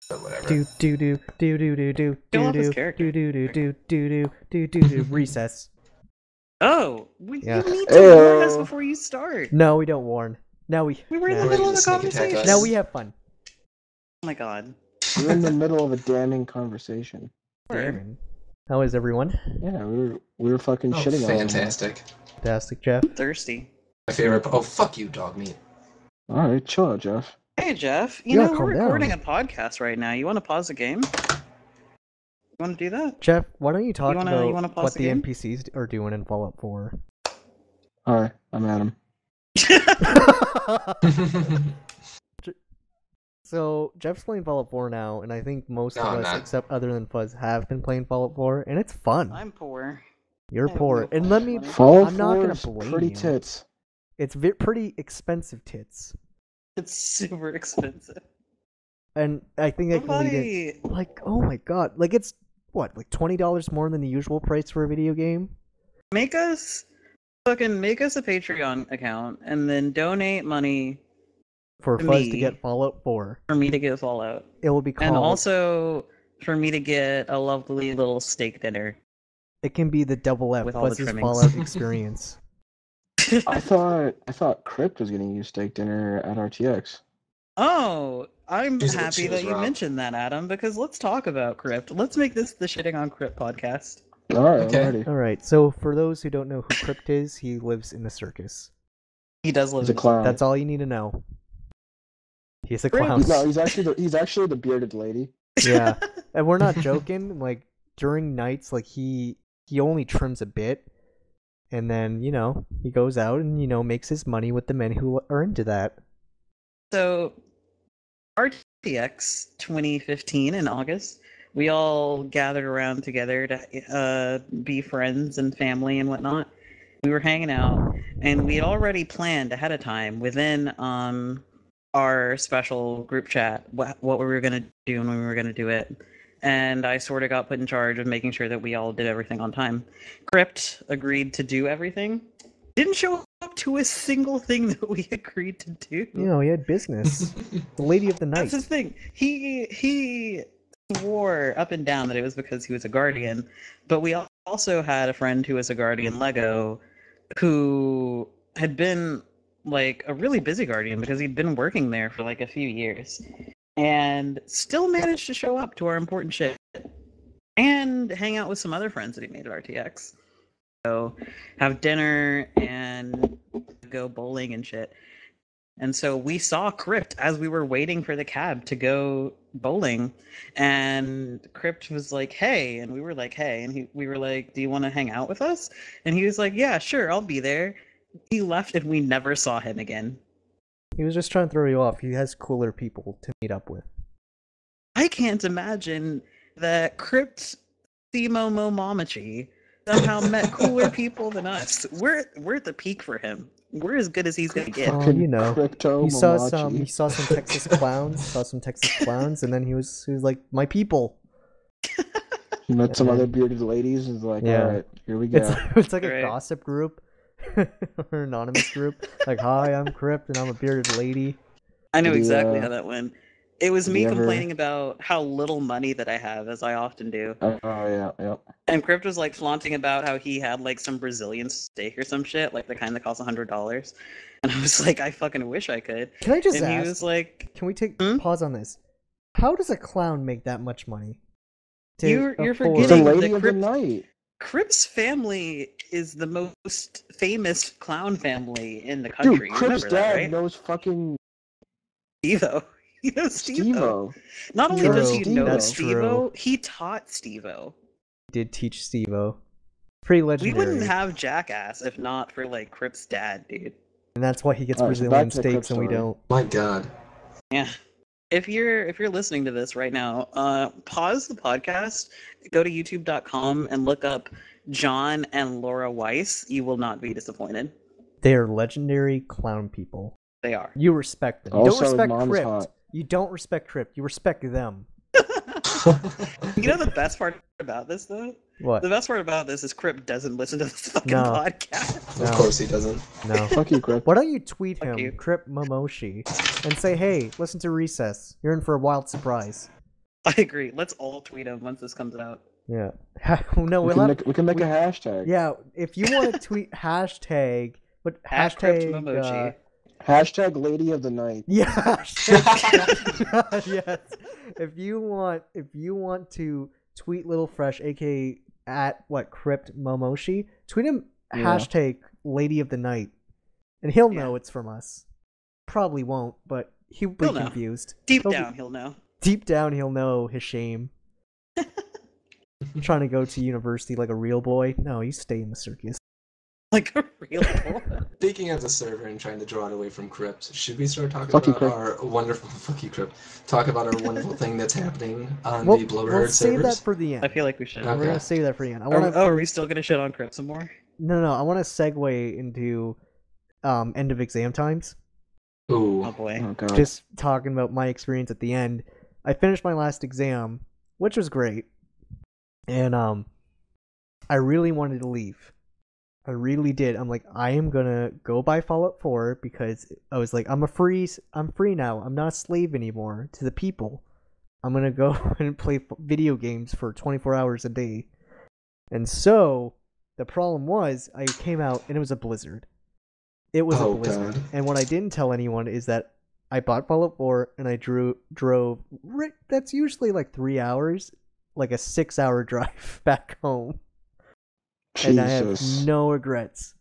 But whatever. Do do do do do do do Kill do off his do character. do do do do do do do recess. Oh, Yeah. you need to warn us before you start. No, we don't warn. Now we We were in the nah. middle of a Sneak attack conversation. us. Now we have fun. Oh my god. We're in the middle of a damning conversation. Damn. How is everyone? Yeah, we were fucking Oh, shitting on someone. fantastic. Fantastic, Jeff. I'm thirsty. My favorite. Oh, fuck you, dog meat. All right, chill out, Jeff. Hey Jeff, You gotta we're calm recording down. a podcast right now. You want to pause the game? You want to do that? Jeff, why don't you talk You wanna about pause what the the game? NPCs are doing in Fallout 4? Hi, I'm Adam. So, Jeff's playing Fallout 4 now, and I think most No, of I'm us, not. except other than Fuzz, have been playing Fallout 4, and it's fun. I'm poor. You're I have poor. no And let me... money. Fallout I'm not 4 gonna is blame pretty you. tits. It's pretty expensive tits. It's super expensive. And I think I can lead it... Somebody, Like, oh my god. Like, it's, what, like $20 more than the usual price for a video game? make us a Patreon account and then donate money For To Fuzz to me. get Fallout 4. for me to get Fallout, It will be called... and also for me to get a lovely little steak dinner. It can be the double F, With all the Fuzz's trimmings. Fallout experience. I thought Crip was getting you steak dinner at RTX. Oh, I'm She's- happy she was that you wrong. mentioned that, Adam, because let's talk about Crypt. Let's make this the Shitting on Crypt podcast. All right, Okay. I'm ready. Alright, so for those who don't know who Crypt is, he lives in the circus. He does live He's a in clown. That's all you need to know. He's a Great. clown. No, he's actually the bearded lady. Yeah. And we're not joking, like, during nights, like, he only trims a bit, and then, he goes out and, makes his money with the men who are into that. So, RTX 2015 in August, we all gathered around together to be friends and family and whatnot. We were hanging out, and we had already planned ahead of time within our special group chat what we were going to do and when we were going to do it. And I sort of got put in charge of making sure that we all did everything on time. Crypt agreed to do everything. Didn't show up to a single thing that we agreed to do. He had business. The lady of the night. That's the thing. He swore up and down that it was because he was a guardian, but we also had a friend who was a guardian Lego who had been like a really busy guardian because he'd been working there for like a few years and still managed to show up to our important shit and hang out with some other friends that he made at RTX. So have dinner and go bowling and shit. And so we saw Crypt as we were waiting for the cab to go bowling, and Crypt was like, "Hey," and we were like, "Hey," and we were like, "Do you want to hang out with us?" And he was like, "Yeah, sure, I'll be there." He left, and we never saw him again. He was just trying to throw you off. He has cooler people to meet up with. I can't imagine that Crypt Themo Momomachi somehow met cooler people than us. We're at the peak for him. We're as good as he's gonna get. Oh, Fucking He Crypto saw Mamachi. some Texas clowns, and then he was like, my people. He met some Yeah. other bearded ladies and was like, Yeah. all right, here we go. It's like a Right. gossip group or anonymous group. Like, hi, I'm Crypt and I'm a bearded lady. I know Did he, exactly how that went. It was did me he ever- complaining about how little money that I have, as I often do. Oh, yeah. And Crypt was like flaunting about how he had like some Brazilian steak or some shit, like the kind that costs $100. And I was like, I fucking wish I could. Can I just And he ask? was like, Can we take Hmm? pause on this? How does a clown make that much money? to You're afford- He's the forgetting lady the of the Crypt- night. Crypt's family is the most famous clown family in the country. Dude, You Crip's remember that, dad right? knows fucking Steve-O. He knows Steve-O. Steve-O. Not only does he True, know that's Steve-O, he taught Steve-O. Did teach Steve-O. Pretty We legendary. wouldn't have Jackass if not for like Crypt's dad, dude. And that's why he gets Alright, so Brazilian back to the Crip steaks and we story. don't. My God. Yeah. If you're listening to this right now, pause the podcast, go to youtube.com and look up John and Laura Weiss. You will not be disappointed. They are legendary clown people. They are. You respect them. You Also, don't his respect mom's Crypt. hot. You don't respect Crypt. You respect them. You know the best part about this though? What? The best part about this is Crip doesn't listen to this fucking No. podcast. Of No. course he doesn't. No. Fuck you, Crip. Why don't you tweet Fuck him, you. Crip Momoshi, and say, hey, listen to Recess. You're in for a wild surprise. I agree. Let's all tweet him once this comes out. Yeah. No, We we'll can make we- a hashtag. Yeah, if you want to tweet hashtag, but At hashtag Hashtag Lady of the Night. yeah, hashtag, yes. If you want to tweet Little Fresh, aka at Crip Momoshi, tweet him Yeah. hashtag Lady of the Night, and he'll Yeah. know it's from us. Probably won't, but he'll be He'll know. confused. Deep He'll be- down, he'll know. Deep down, he'll know his shame. Trying to go to university like a real boy. No, you stay in the circus. Like a real boy. Speaking of the server and trying to draw it away from Crips, should we start talking Fuck you, about Crip. our wonderful fuck you, Crip? Talk about our wonderful thing that's happening on We'll, the we'll Blowherd save that servers? for the end. I feel like we should. Okay. We're gonna save that for the end. I want to. Are we still gonna shit on Crip some more? No. I want to segue into end of exam times. Ooh. Oh boy. Oh god. Just talking about my experience at the end. I finished my last exam, which was great, and I really wanted to leave. I really did. I'm like, I am gonna go buy Fallout 4 because I was like, I'm free now. I'm not a slave anymore to the people. I'm gonna go and play video games for 24 hours a day. And so the problem was, I came out and it was a blizzard. It was a blizzard. God. And what I didn't tell anyone is that I bought Fallout 4 and I drove. That's usually like 3 hours, like a 6-hour drive back home. And I have Jesus. no regrets.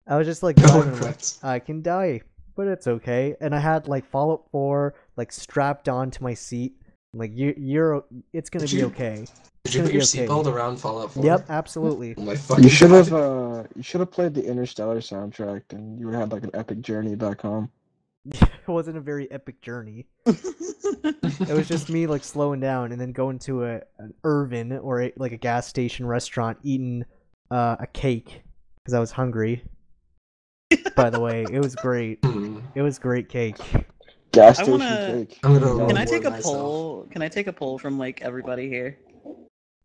I was just like, No driving, like, regrets. I can die, but it's okay. And I had like Fallout 4 like strapped onto my seat. I'm like, it's gonna Did be you- okay. Did you gonna put your be okay. seatbelt around Fallout 4? Yep, absolutely. Oh my fucking You should God. have played the Interstellar soundtrack, and you would have had like an epic journey back home. It wasn't a very epic journey. It was just me like slowing down and then going to an Irvin or like a gas station restaurant, eating a cake because I was hungry. By the way, it was great. Hmm. It was great cake. Gas I station wanna- cake. I'm gonna Yeah. Can I reward take a myself. poll? Can I take a poll from like everybody here?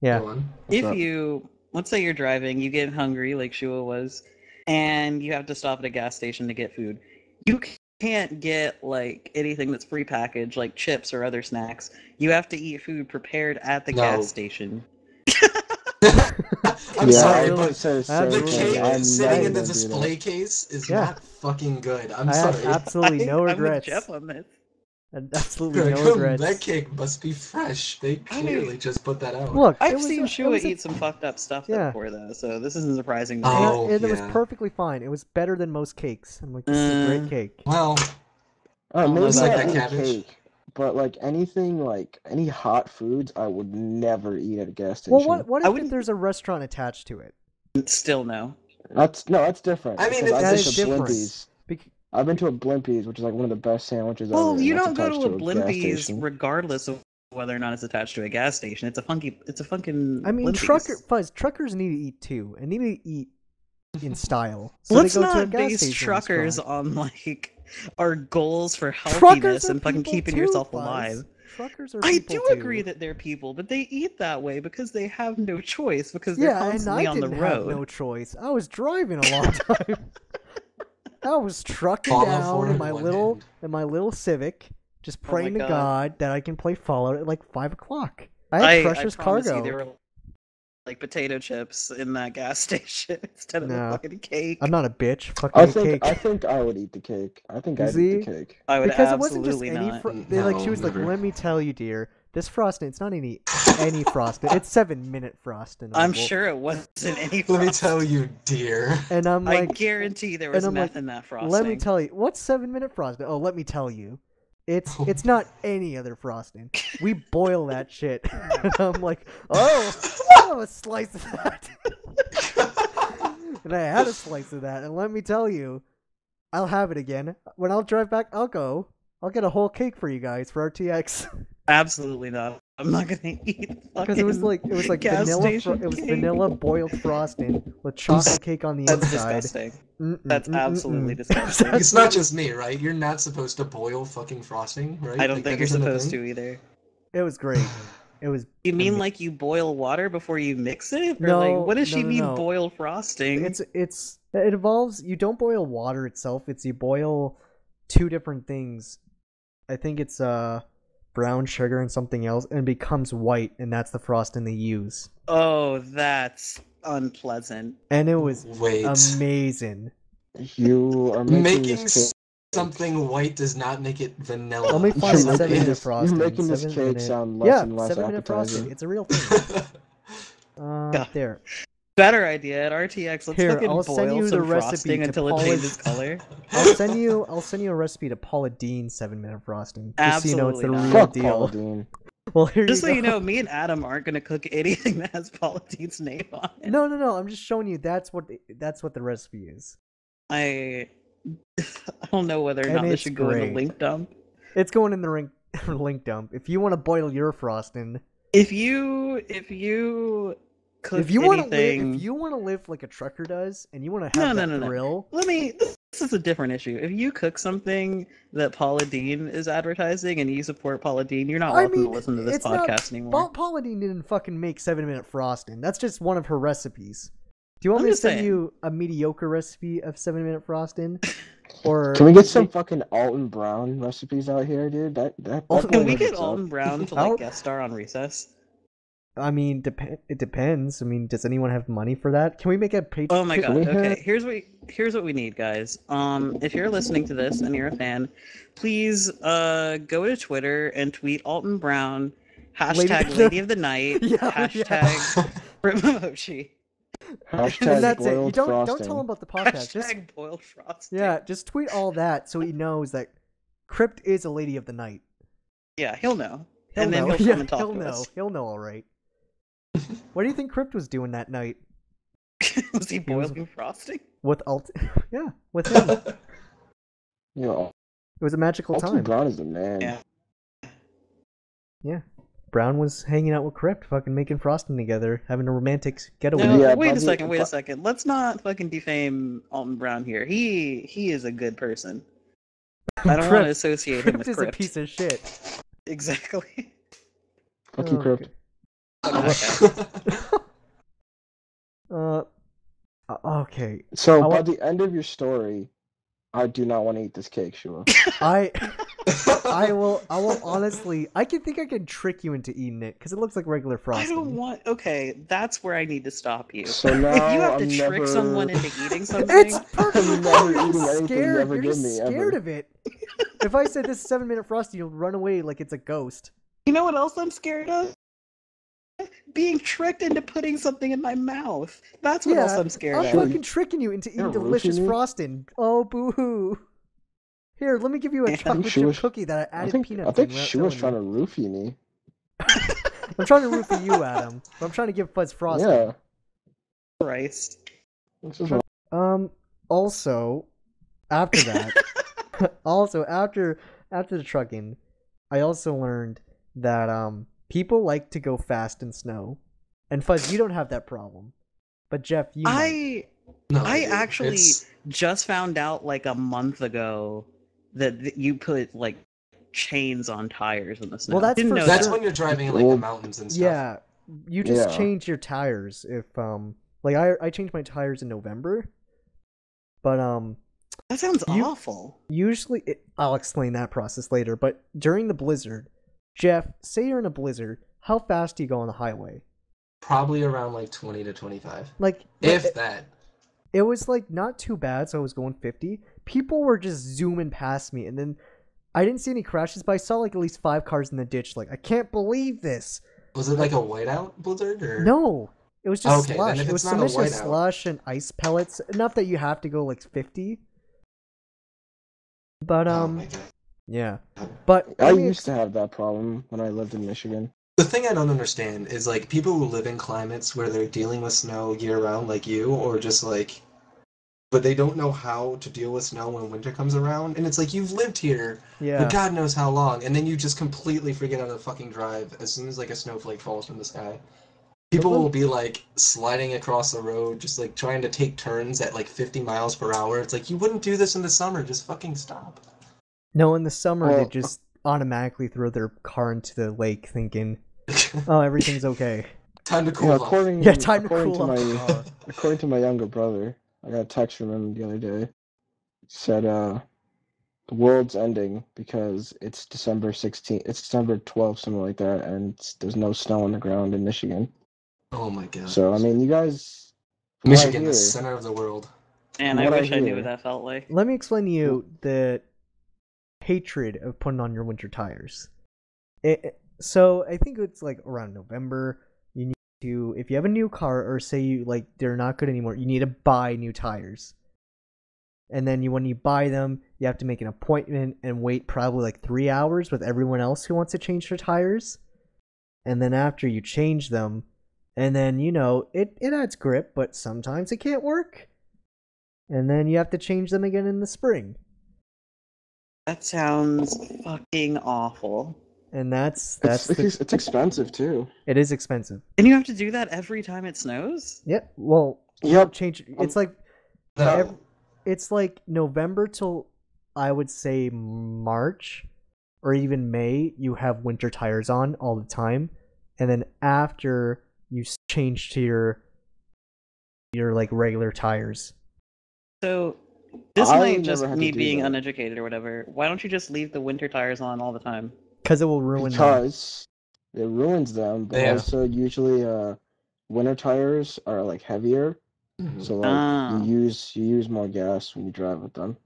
Yeah. Go on. What's If up? you, let's say you're driving, you get hungry like Shua was, and you have to stop at a gas station to get food. You can't get like anything that's prepackaged, like chips or other snacks. You have to eat food prepared at the No. gas station. I'm Yeah, sorry, I was but gonna say the I same the absolutely- thing. cake I'm sitting never in the gonna do display that. case is Yeah. not fucking good. I'm I have sorry. absolutely no I'm regrets. with Jeff on this. Absolutely no That regrets. cake must be fresh. They I mean- clearly just put that out. Look, I've it was seen a- it Shua was a- eat some fucked up stuff Yeah. before though, so this isn't surprising to and, me. Oh, and it was yeah. perfectly fine. It was better than most cakes. I'm like, this is a great cake. Well, don't know Maybe about not that any cabbage. cake, but like anything, like any hot foods, I would never eat at a gas station. Well, what I if wouldn't- there's a restaurant attached to it? Still no. That's different. I mean, because it's I've a been to difference. Blimpie's. Bec- I've been to a Blimpie's, which is like one of the best sandwiches ever. Well, and you that's don't go attached to a gas Blimpie's station. regardless of whether or not it's attached to a gas station. It's a fucking. I mean, Blimpie's. truckers need to eat too, and need to eat in style. So Let's they go to a not gas base station truckers restaurant. on like our goals for Truckers healthiness are and fucking people keeping too, yourself Fuzz. alive. Truckers are I people do too. agree that they're people, but they eat that way because they have no choice because they're Yeah, and constantly I on the didn't road. have no choice. I was driving a long time. I was trucking Fallout down 4 in in my one little Civic, just Oh my praying to God. God that I can play Fallout at like 5 o'clock. I had precious I promise cargo. you there were like potato chips in that gas station instead of No. the fucking cake. I'm not a bitch. Fuck I me think cake. I would eat the cake. I think You I'd eat the see? cake. I would Because it wasn't just absolutely any. not. They like she No, was like, never. "Let me tell you, dear, this frosting. It's not any frosting. It's 7-minute frosting." I'm like, well- sure it wasn't any. let me frost. tell you, dear. And I'm I like, guarantee there was and I'm meth like, in that frosting. let me tell you, what's 7-minute frosting? Oh, let me tell you, it's not any other frosting. We boil that shit. And I'm like, oh, I'll have a slice of that. And I had a slice of that, and let me tell you, I'll have it again. When I'll drive back, I'll get a whole cake for you guys for RTX. Absolutely not. I'm not gonna eat Because it was like gas vanilla. station It was cake. vanilla boiled frosting with chocolate cake on the That's inside. disgusting. Mm-mm, That's mm-mm, absolutely mm. disgusting. It's not just me, right? You're not supposed to boil fucking frosting, right? I don't Like, think that you're isn't a supposed thing? to either. It was great. It was. You mean like you boil water before you mix it? Or No, like what does she no, mean no. boil frosting? It involves, you don't boil water itself. It's you boil two different things. I think it's brown sugar and something else, and it becomes white, and that's the frosting they use. Oh, that's unpleasant. And it was Wait. amazing. You are Making this cake. something white does not make it vanilla. Let me find You're a 7-minute making frosting. You're making this 7 cake minute... sound less yeah, and less 7-minute frosting. appetizing. It's a real thing. There. Better idea at RTX. Let's Here, fucking I'll send boil you the some recipe frosting to until it polish- changes color. I'll send you a recipe to Paula Deen's 7-minute frosting. Just so you know it's the Absolutely real not. Fuck Paula deal. Deen. Well, here Just you so go. you know, me and Adam aren't gonna cook anything that has Paula Deen's name on it. No. I'm just showing you that's what the recipe is. I don't know whether or And not this it's should go in the great. link dump. It's going in the link dump. If you want to boil your frosting, If you cook if you want to anything, live like a trucker does, and you want to have that thrill, This is a different issue. If you cook something that Paula Deen is advertising and you support Paula Deen, you're not welcome to listen to this it's not- podcast anymore. Paula Deen didn't fucking make 7-minute frosting. That's just one of her recipes. Do you want I'm me to just send saying. you a mediocre recipe of 7-minute frosting? Or Can we get some fucking Alton Brown recipes out here, dude? That Alton- Can boy we knows get what's up. Alton Brown to How- guest star on Recess? I mean, it depends. I mean, does anyone have money for that? Can we make a Patreon? Oh my god. we Okay, have- here's what we need, guys. If you're listening to this and you're a fan, please go to Twitter and tweet Alton Brown #Lady of the Night Yeah. #Rimochi Hashtag And that's it. You boiled don't frosting. tell him about the podcast. Just #boiled frosting. yeah, just tweet all that so he knows that Crip is a lady of the night. Yeah, he'll know. He'll And then know. he'll come and talk he'll to know. us. He'll know all right. What do you think Crypt was doing that night Was he was- boiling frosting? with Yeah, with him. It You know, was a magical Alton time. Brown is the man. Yeah. Yeah. Brown was hanging out with Crypt, fucking making frosting together, having a romantic getaway. No, Yeah, wait a Bobby- second. Wait a second. Let's not fucking defame Alton Brown here. He is a good person. I don't want to Crypt- associate him Crypt with is a Crypt. piece of shit. Exactly. Fuck you, Crip. Okay. So, I by want- the end of your story, I do not want to eat this cake, Shua. I will honestly, I can trick you into eating it because it looks like regular I frosting. don't want. Okay, that's where I need to stop you. So now If you have to I'm trick never... someone into eating something, It's I'm perfectly never fine. eating You're anything you scared. ever You're give just me, scared ever. of it. If I said this is 7-minute frosting, you'll run away like it's a ghost. you know what else I'm scared of? Being tricked into putting something in my mouth. That's what else I'm scared I'm of. fucking tricking you into eating You're delicious roofing me? frosting. Oh, boo-hoo. Here, let me give you a I chocolate think she chip was- cookie that I I added think peanuts in. she was trying to roofie me. I'm trying to roofie you, Adam. But I'm trying to give Fuzz frosting. Yeah. Christ. This is what... Also, after that, after the trucking, I also learned that people like to go fast in snow. And Fuzz, you don't have that problem. But Jeff, you might. I dude, actually it's- just found out like a month ago that you put like chains on tires in the snow. Well, that's Didn't for know That's that. when you're driving in like the mountains and stuff. Yeah, you just Yeah. change your tires if like I changed my tires in November. But That sounds You- awful. usually I'll explain that process later, but during the blizzard, Jeff, say you're in a blizzard, how fast do you go on the highway? Probably around like 20 to 25. Like If that. it was like not too bad, so I was going 50. People were just zooming past me, and then I didn't see any crashes, but I saw like at least 5 cars in the ditch. Like, I can't believe this. Was it like a whiteout blizzard or No, it was just Okay, slush. then if It was it's so not a much just whiteout- slush and ice pellets. Enough that you have to go like 50. But Oh my God. yeah. But I let me used to have that problem when I lived in Michigan. The thing I don't understand is like people who live in climates where they're dealing with snow year round like you, or just like, but they don't know how to deal with snow when winter comes around. And it's like you've lived here yeah. for God knows how long, and then you just completely forget how to fucking drive as soon as like a snowflake falls from the sky. People will be like sliding across the road, just like trying to take turns at like 50 miles per hour. It's like you wouldn't do this in the summer. Just fucking stop. No, in the summer they Well- just automatically throw their car into the lake thinking, "Oh, everything's okay." Time to cool Yeah, off. according Yeah, time to according cool to off. my according to my younger brother, I got a text from him the other day. Said the world's ending because it's December 16th, it's December 12th, something like that, and there's no snow on the ground in Michigan. Oh my god. So I mean, you guys, from Michigan, what I the hear, center of the world. And From I what I wish I knew hear- what that felt like. Let me explain to you the hatred of putting on your winter tires. So I think it's like around November. You need to, if you have a new car, or say you like they're not good anymore, you need to buy new tires. And then when you buy them, you have to make an appointment and wait probably like 3 hours with everyone else who wants to change their tires. And then after you change them, and then it adds grip, but sometimes it can't work. And then you have to change them again in the spring. That sounds fucking awful. And that's it's expensive too. it is expensive. And you have to do that every time it snows? Yep. Well, Yep. change. It's like No. it's like November till I would say March or even May. You have winter tires on all the time, and then after you change to your like regular tires. So this I might never just had to me do being that. uneducated or whatever. Why don't you just leave the winter tires on all the time? Because it will ruin them. Because it ruins them, but Yeah. also usually winter tires are like heavier, Mhm. so like Ah. you use more gas when you drive with them.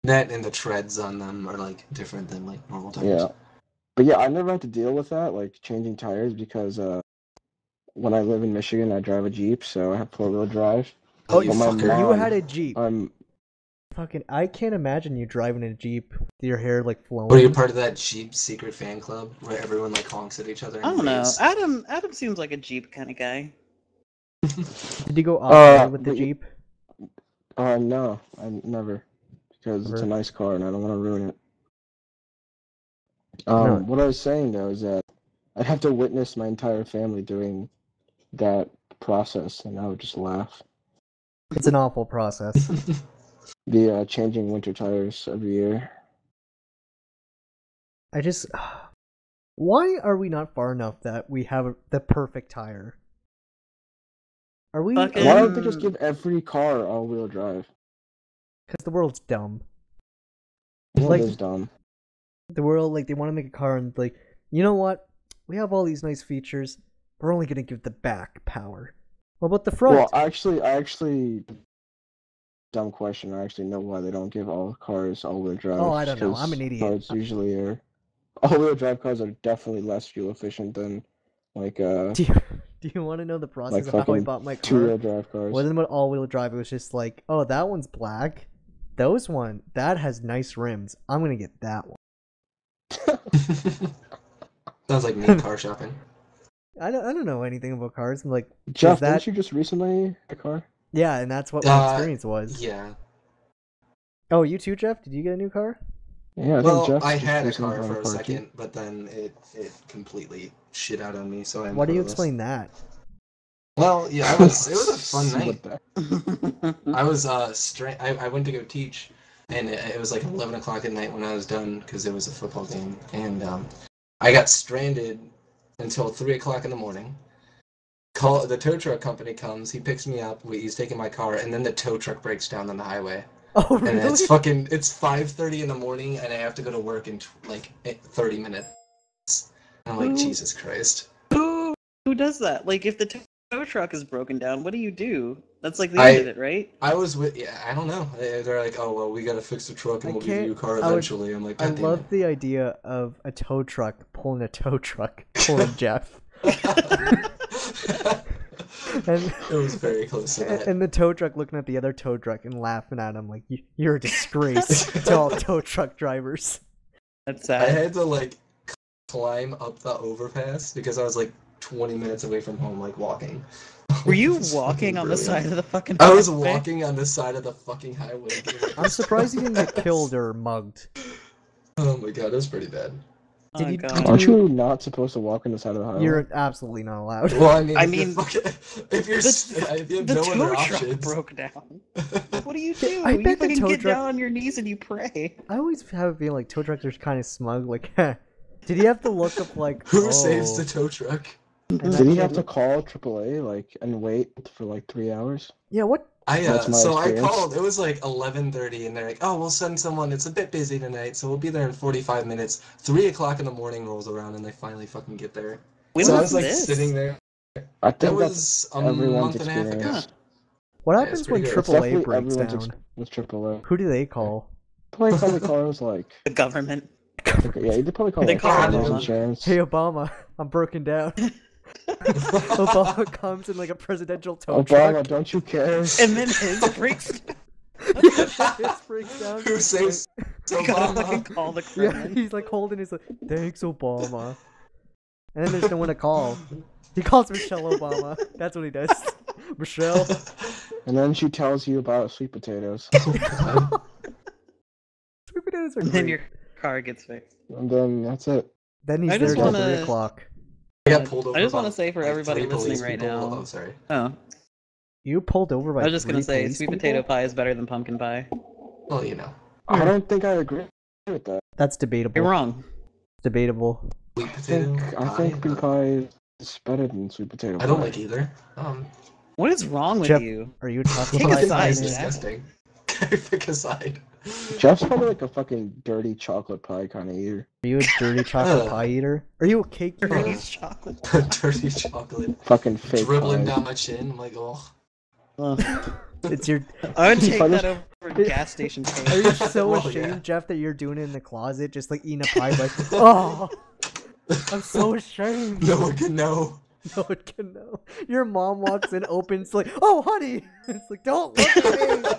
That and the treads on them are like different than like normal tires. Yeah. But yeah, I never had to deal with that, like changing tires, because when I live in Michigan, I drive a Jeep, so I have 4-wheel drive. Oh, you But my fucker. You mom- had a Jeep. Fucking, I can't imagine you driving a Jeep with your hair like flowing. Were you part of that Jeep secret fan club where everyone like honks at each other? I and don't know. waves? Adam seems like a Jeep kind of guy. Did you go off-road with the but you- Jeep? No, I never, because it's a Never. nice car and I don't want to ruin it. No. What I was saying though is that I'd have to witness my entire family doing that process, and I would just laugh. It's an awful process. The changing winter tires every year. I just... Why are we not far enough that we have the perfect tire? Are we... Fucking- Why don't they just give every car all-wheel drive? Because the world's dumb. Well, Like- it is dumb. The world, like, they want to make a car and, like, you know what? We have all these nice features. We're only going to give the back power. What about the front? Well, actually, dumb question. I actually know why they don't give all cars all-wheel drive. Oh, I don't know. 'cause I'm an idiot. Cars usually are. All-wheel drive cars are definitely less fuel efficient than like Do you want to know the process like of how I fucking bought my car? two-wheel drive cars. Wasn't about all-wheel drive. It was just like, oh, that one's black. That has nice rims. I'm going to get that one. Sounds like me car shopping. I don't know anything about cars. I'm like, Jeff, that- didn't you just recently get a car? yeah, and that's what my experience was. Yeah. Oh, you too, Jeff? Did you get a new car? Yeah, I think Well, Jeff I just had a recently car bought for a too. second, but then it completely shit out on me. So I'm. Why do you carless. explain that? Well, yeah, it was a fun night. What the- I was I went to go teach, and it was like 11 o'clock at night when I was done because it was a football game, and I got stranded until 3 o'clock in the morning. The tow truck company comes, he picks me up, he's taking my car, and then the tow truck breaks down on the highway. Oh, And really? it's 5:30 in the morning, and I have to go to work in like 30 minutes. I'm like, Ooh. Jesus Christ. Who does that? Like, if the tow truck is broken down, what do you do? That's like the I- end of it, right? I was I don't know. They're like, oh, well, we gotta fix the truck and I we'll give you a car can't- I would- eventually. I'm like, I God damn love the idea of a tow truck pulling a tow truck pulling Jeff. it. And, It was very close to that. and the tow truck looking at the other tow truck and laughing at him like, you're a disgrace to all tow truck drivers. That's I sad. had to like climb up the overpass because I was like 20 minutes away from home, like walking. Were you It was walking fucking on the side brilliant. of the fucking I was highway? walking on the side of the fucking highway. I'm surprised you didn't get killed or mugged. Oh my god, it was pretty bad. Oh, Did you- God. Aren't you not supposed to walk on the side of the highway? You're absolutely not allowed. Well, I mean, I if you're mean, if you're if you have The no tow other truck options. broke down. What do you do? I You bet the fucking tow get truck- down on your knees and you pray. I always have a feeling like tow trucks are kind of smug. Like, did he have to look up like Who saves the oh, tow truck? And Did that he kid- have to call AAA like and wait for like 3 hours? Yeah, what? That's my So I experience. called. It was like 11:30, and they're like, "Oh, we'll send someone. It's a bit busy tonight, so we'll be there in 45 minutes." 3 o'clock in the morning rolls around, and they finally fucking get there. When So I was was like this? sitting there. I That think was that's a everyone's month and a half ago. experience. What Yeah, happens it's when pretty good. It's AAA definitely breaks everyone's down? with AAA. Who do they call? Probably call the cars like The government. yeah, you probably call They like call Farmers Obama. Insurance. Hey Obama, I'm broken down. Obama comes in like a presidential tow Obama, truck. don't you care? And then his breaks. Yeah, his breaks down. Who saves Gotta fucking Obama? call the Yeah, Kremlin. he's like holding his like, thanks Obama. And then there's no one to call. He calls Michelle Obama. That's what he does. Michelle. And then she tells you about sweet potatoes. Sweet potatoes are And then great. your car gets fixed. And then that's it. Then he's I there just till wanna- 3 o'clock. I got pulled over. I just want by, to say for like, everybody 3 police listening right people. now. Oh, sorry. Oh, You pulled over by I was just gonna 3 say police sweet people? potato pie is better than pumpkin pie. Well, you know, I don't think I agree with that. That's debatable. You're wrong. Debatable. sweet I potato think pie. pumpkin pie is better than sweet potato pie. I don't like either. What is wrong with Jeff, you? Are you a chocolate Take a pie side, fan? is Jack. disgusting. Pick a side. Jeff's probably like a fucking dirty chocolate pie kind of eater. Are you a dirty chocolate pie eater? Are you a cake eater? Dirty's chocolate. Dirty chocolate. Fucking fake Dribbling pies. down my chin. I'm like, oh. Ugh. It's your. I would take If I that just- over gas station Are cake. you so Well, ashamed, yeah. Jeff, that you're doing it in the closet, just like eating a pie? Like, oh, I'm so ashamed. No one can know. No one can know. Your mom walks in, opens, like, oh, honey. It's like, don't look at me.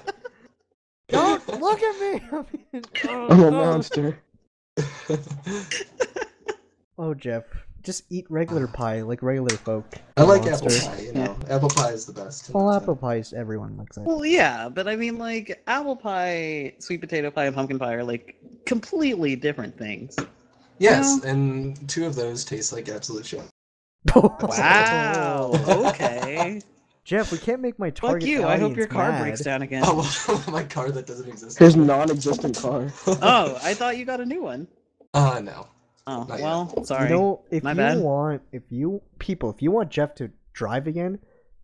Don't look at me. I mean, I'm a monster. Oh, Jeff, just eat regular pie like regular folk. I like Monster. apple pie, you know. Apple pie is the best. Well, apple pies, everyone likes it. Well, yeah, but I mean, like, apple pie, sweet potato pie, and pumpkin pie are, like, completely different things. Yes, and 2 of those taste like absolute shit. Wow, okay. Jeff, we can't make my Fuck target you, I hope audience your car mad. breaks down again. Oh, my car that doesn't exist. His non-existent car. Oh, I thought you got a new one. No. Oh, Not well, sorry. You know, if My you bad. want, if you want Jeff to drive again,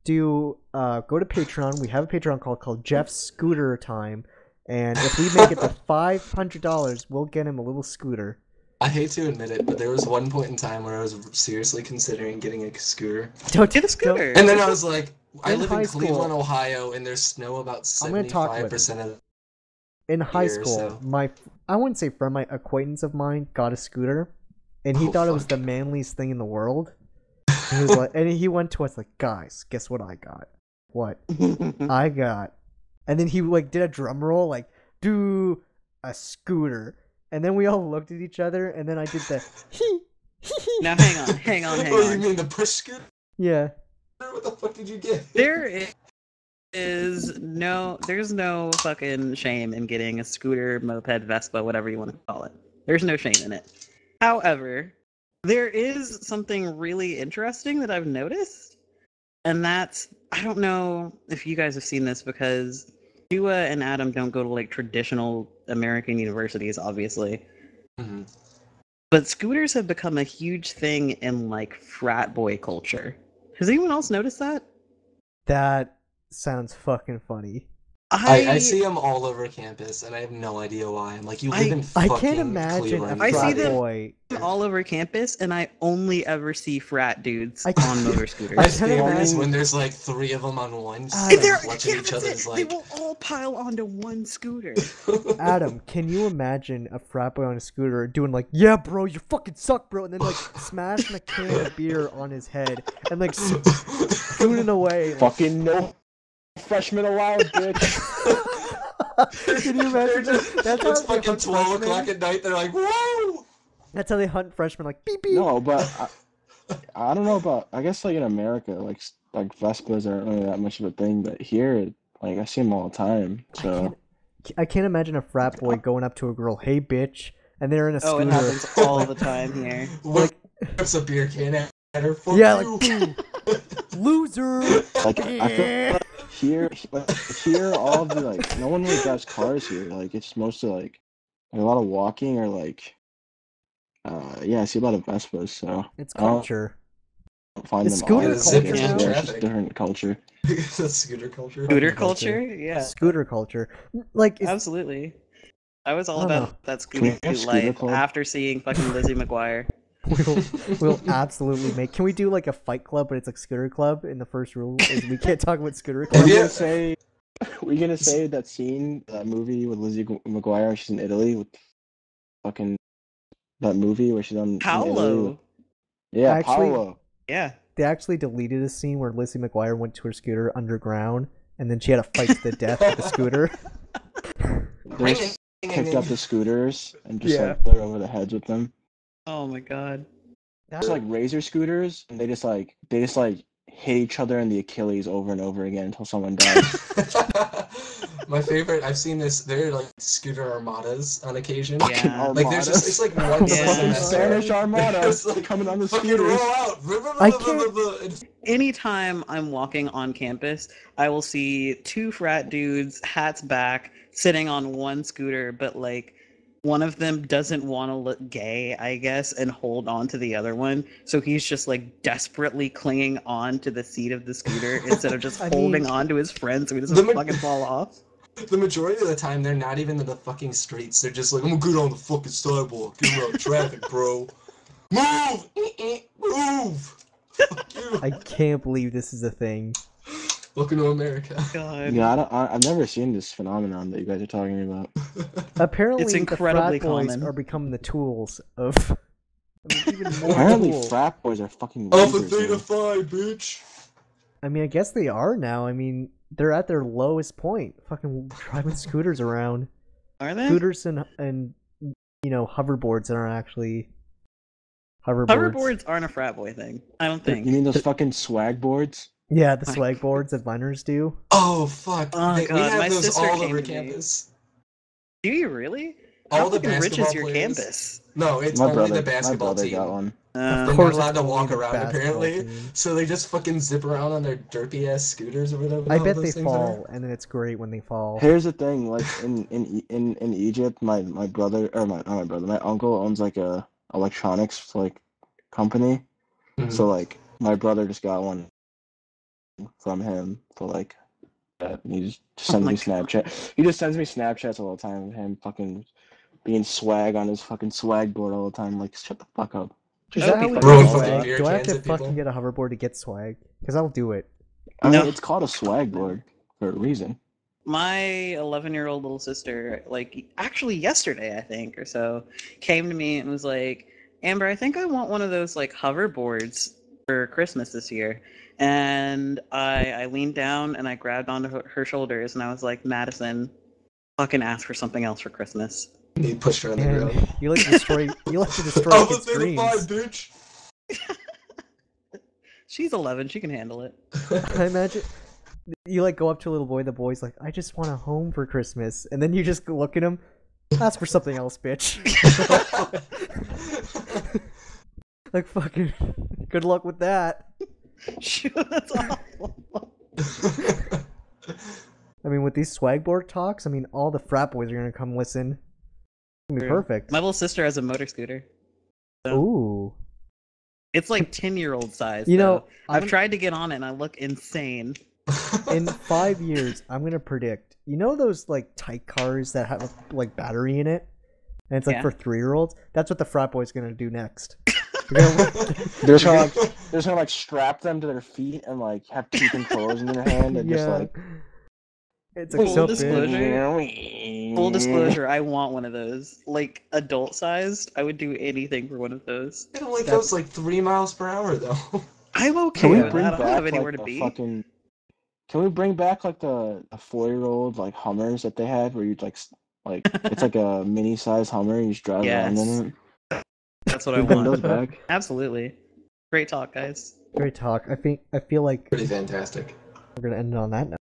go to Patreon. We have a Patreon called Jeff's Scooter Time, and if we make it to $500, we'll get him a little scooter. I hate to admit it, but there was one point in time where I was seriously considering getting a scooter. Don't Get a scooter. And then I was like, I In live high in school- Cleveland, Ohio, and there's snow about I'm gonna talk with 75% of In high year, school, so- I wouldn't say friend, my acquaintance of mine got a scooter, and he Oh, thought it was fuck. the manliest thing in the world. He was like, and he went to us like, guys, guess what I got? What? I got, and then he like did a drum roll like, do a scooter, and then we all looked at each other, and then I did the Now, hang on. Oh, you mean the push scooter? yeah. What the fuck did you get? There's no fucking shame in getting a scooter, moped, Vespa, whatever you want to call it. There's no shame in it. However, there is something really interesting that I've noticed, and that's, I don't know if you guys have seen this because Dua and Adam don't go to like traditional American universities, obviously. Mm-hmm. But scooters have become a huge thing in like frat boy culture. Has anyone else noticed that? That sounds fucking funny. I see them all over campus, and I have no idea why. I'm like, you live in I fucking can't imagine Cleveland. a I see frat them- boy. all over campus, and I only ever see frat dudes I- on motor scooters. My I can't favorite is imagine- when there's like 3 of them on one, Ah, And they're, clutching yeah, each that's other's it. like. They will all pile onto one scooter. Adam, can you imagine a frat boy on a scooter doing like, yeah, bro, you fucking suck, bro, and then like smashing a can of beer on his head and like scooting away? Like, Fucking no freshmen allowed, bitch. can you imagine that? That's how It's they fucking hunt 12 freshmen. o'clock at night. They're like, whoa! That's how they hunt freshmen, like beep beep. No, but I don't know about. I guess like in America, like Vespas aren't really that much of a thing, but here, like I see them all the time. So I can't imagine a frat boy going up to a girl, hey bitch, and they're in a Oh, scooter. it happens all the time here. What's a beer can at her? Fuck Yeah, you. like boom, loser. like I feel like here, all of the like no one really drives cars here. Like it's mostly like a lot of walking or like yeah, I see a lot of Vespas. So It's I don't- culture. find The them scooter odd. culture Yeah, in it's traffic. just different culture. The scooter culture. Scooter Fucking culture. culture? Yeah. Scooter culture. Like, it's, Absolutely. I was all I don't know. about that Can we scooter have scooter life club? after seeing fucking Lizzie McGuire. we'll absolutely make. Can we do like a fight club, but it's like scooter club? And the first rule is we can't talk about scooter Are club. we Yeah. gonna say? We gonna say that scene, that movie with Lizzie McGuire? She's in Italy with fucking that movie where she's in Italy. With, Paolo. yeah, Actually- Paolo. Yeah. They actually deleted a scene where Lizzie McGuire went to her scooter underground, and then she had a fight to the death with the scooter. They just picked up the scooters and just Yeah. like threw over the heads with them. Oh my god. It's like razor scooters, and they just hit each other in the Achilles over and over again until someone dies. My favorite, I've seen this, they're like scooter armadas on occasion. Fucking Yeah. Like there's just, it's like once Yeah. a fucking semester. Spanish Armada It's like, coming on the fucking scooters. roll out. I can't- Anytime I'm walking on campus, I will see two frat dudes, hats back, sitting on one scooter, but like one of them doesn't want to look gay, I guess, and hold on to the other one. So he's just like desperately clinging on to the seat of the scooter instead of just I holding mean- on to his friend so he The doesn't ma- fucking fall off. The majority of the time, they're not even in the fucking streets. They're just like, I'm good on the fucking sidewalk. Get around traffic, bro. Move! Move! Fuck you. I can't believe this is a thing. Welcome to America. God. Yeah, I've never seen this phenomenon that you guys are talking about. Apparently, It's the incredibly frat boys common. are becoming the tools of. I mean, even more Apparently, tools. frat boys are fucking Alpha losers. Theta man. Phi, bitch. I mean, I guess they are now. I mean, they're at their lowest point. Fucking driving scooters around. Are they? Scooters and you know, hoverboards that aren't actually hoverboards. Hoverboards aren't a frat boy thing. I don't think. You mean those fucking swag boards? Yeah, the swag boards that miners do. Oh, fuck. Oh, we God, have my those sister all came over to me. campus. Do you really? All How the fucking rich basketball is your players. campus? No, it's My only brother, the basketball my brother team. got one. They're Of not course allowed it's to only walk the around, basketball apparently. team. So they just fucking zip around on their derpy ass scooters or whatever. the I hell bet those they things are. fall, and then it's great when they fall. Here's the thing, like in Egypt, my brother or my not my brother, my uncle owns like a electronics like company. Mhm. So like my brother just got one from him for like that. And he just sends my me God. Snapchat. He just sends me Snapchats all the time of him fucking being swag on his fucking swag board all the time. Like shut the fuck up. Is That that how would we be get Throwing fucking fucking swag? beer Do I have cans to at people. fucking get a hoverboard to get swag? Because I'll do it. I mean, No. it's called a swag board for a reason. My 11-year-old little sister, like actually yesterday, I think, or so, came to me and was like, Amber, I think I want one of those like hoverboards for Christmas this year. And I leaned down and I grabbed onto her shoulders and I was like, Madison, fucking ask for something else for Christmas. He pushed her on the And ground. you like to destroy Alpha kids' Theta dreams. Phi, bitch. She's 11, she can handle it. I imagine you like go up to a little boy. The boy's like, "I just want a home for Christmas," and then you just look at him, ask for something else, bitch. Like fucking, good luck with that. Shoot, that's awful. I mean, with these swagboard talks, I mean, all the frat boys are gonna come listen. It's gonna be perfect. My little sister has a motor scooter. Ooh, It's like 10-year-old size. you know, though. I've I'm- tried to get on it and I look insane. in 5 years, I'm gonna predict. You know those like tight cars that have like battery in it, and it's like Yeah. for 3-year-olds. That's what the frat boys gonna do next. They're gonna They're just gonna like strap them to their feet and like have two controllers in their hand and just like it's Full like so disclosure. big. Full disclosure, I want one of those. Like adult sized, I would do anything for one of those. It only That's- goes like 3 miles per hour, though. I'm okay Can we with bring that. I don't back have anywhere like to the be. fucking? Can we bring back like the 4-year-old like Hummers that they had, where you'd like it's like a mini size Hummer, and you just drive around Yes. in it. That's what I Can we bring want. those back? Absolutely. Great talk, guys. Great talk. I feel like Pretty fantastic. we're gonna end it on that note.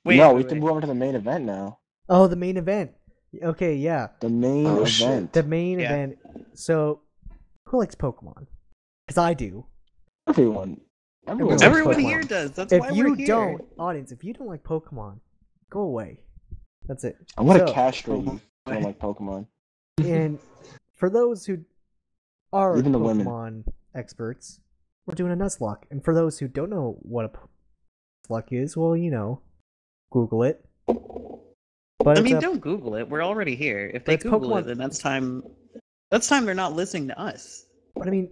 No, we can move on to the main event now. Oh, the main event. Okay, yeah, The main Oh, event. shit. the main Yeah. event. So, who likes Pokemon? Because I do. Everyone. Everyone Everyone Pokemon. here does. That's If why we're you here. don't, audience, if you don't like Pokemon, go away. That's it. I'm gonna So- castrate you if you don't like Pokemon. And for those who are Even the Pokemon women. experts, we're doing a Nuzlocke. And for those who don't know what a Nuzlocke is, well, Google it. But I mean, don't Google it. We're already here. If they it's Google Pokemon- it, then that's time. That's time they're not listening to us. But I mean,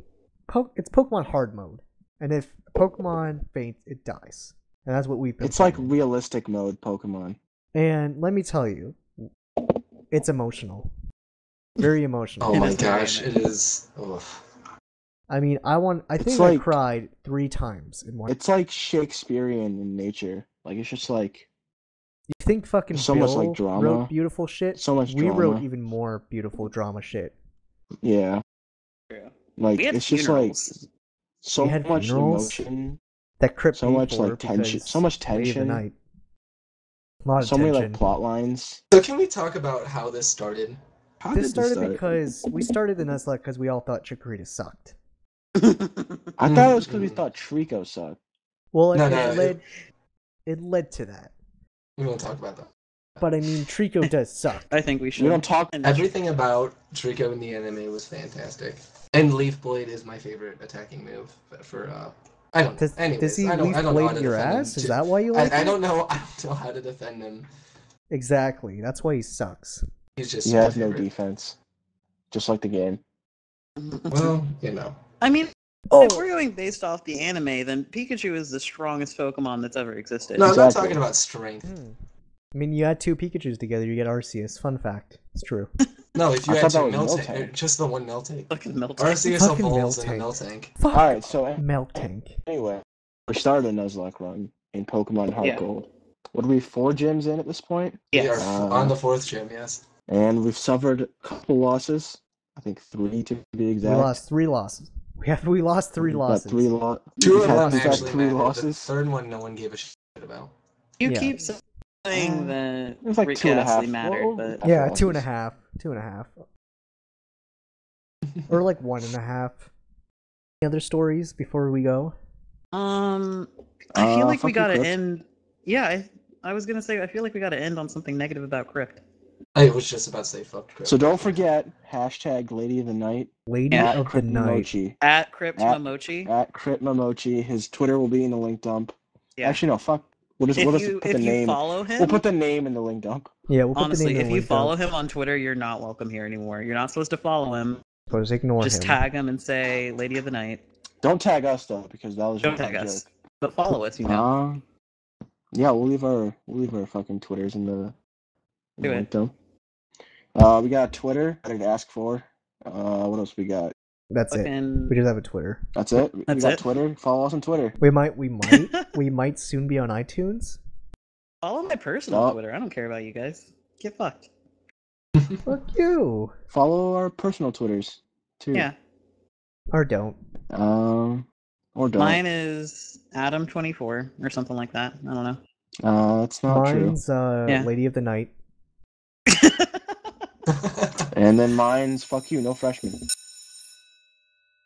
it's Pokemon hard mode, and if Pokemon faints, it dies, and that's what we've been. It's like playing. realistic mode Pokemon. And let me tell you, it's emotional, very emotional. Oh my is gosh, very it is. Ugh. I mean, I think I like- cried 3 times in one. It's like Shakespearean in nature. Like it's just like You think fucking so Bill much, like, drama. wrote beautiful shit? So much we wrote drama. even more beautiful drama shit. yeah. Yeah. Like We had it's just like funerals. so We had much funerals? emotion, That Crip so paid much, for like, tension- because so much Lady of the tension. Night. A lot of so many tension. like plot lines. So can we talk about how this started? How This did started start? because we started the Nuzlocke because we all thought Chikorita sucked. I thought it was because we Mhm. thought Trico sucked. Well, No, it no, led to that. We won't talk about that. But I mean, Trico does suck. I think we should. We don't talk. And Everything about Trico in the anime was fantastic, and Leaf Blade is my favorite attacking move for. I don't know. Does Anyways, he I don't leaf know how blade to your defend him. ass? Is that why you like I him? don't know. I don't know how to defend him. Exactly. That's why he sucks. He's just He my has no favorite. defense, just like the game. Well, I mean, Oh, if we're going based off the anime, then Pikachu is the strongest Pokemon that's ever existed. no, I'm not Exactly. talking about strength. I mean, you add 2 Pikachus together, you get Arceus. Fun fact. It's true. No, if you I add thought two that was Miltank, Miltank. just the one Miltank. Fucking Miltank. Arceus Fucking evolves in a Miltank. Miltank. Fuck. All right, so Meltank. anyway, we started a Nuzlocke run in Pokemon Heart Yeah. Gold. What are we 4 gyms in at this point? We Yes. are on the 4th gym, yes. And we've suffered a couple losses. I think 3 to be We exact. lost 3 losses. We lost 3 We've got losses. 3 Two we've of had- them we've got actually 3 mattered. The losses. third one, no one gave a shit about. You Yeah. keep saying that It was like Rick 2.5. Astley mattered, Well, but Yeah, losses. 2.5. 2.5. Or like 1.5. Any other stories before we go? I feel like we fuck you, gotta Crip. end. Yeah, I was gonna say I feel like we gotta end on something negative about Crypt. I was just about to say fuck Crip. So don't forget, hashtag Lady of the Night, Lady Yeah. at of the Crip Night. Momochi. At Crypt At- Momochi. At Crip Momochi. His Twitter will be in the link dump. Yeah. Actually, no, fuck. We'll just if put you the name. follow him, We'll put the name in the link dump. Yeah, we'll put honestly, the name in if the you link follow down. him on Twitter, you're not welcome here anymore. You're not supposed to follow him. Just ignore Just him. tag him and say Lady of the Night. Don't tag us though, because that was Don't just a tag us, joke. but follow us. You know. Yeah, we'll leave our fucking Twitters in the Do it. link dump. We got Twitter. I did ask for. What else we got? That's it. Fucking. We just have a Twitter. That's it. We That's got it? Twitter. Follow us on Twitter. We might soon be on iTunes. Follow my personal Oh. Twitter. I don't care about you guys. Get fucked. Fuck you. Follow our personal Twitters too. Yeah. Or don't. Or don't. Mine is Adam24 or something like that. I don't know. That's not Mine's Yeah. Lady of the Night. true. And then mine's fuck you, no freshman.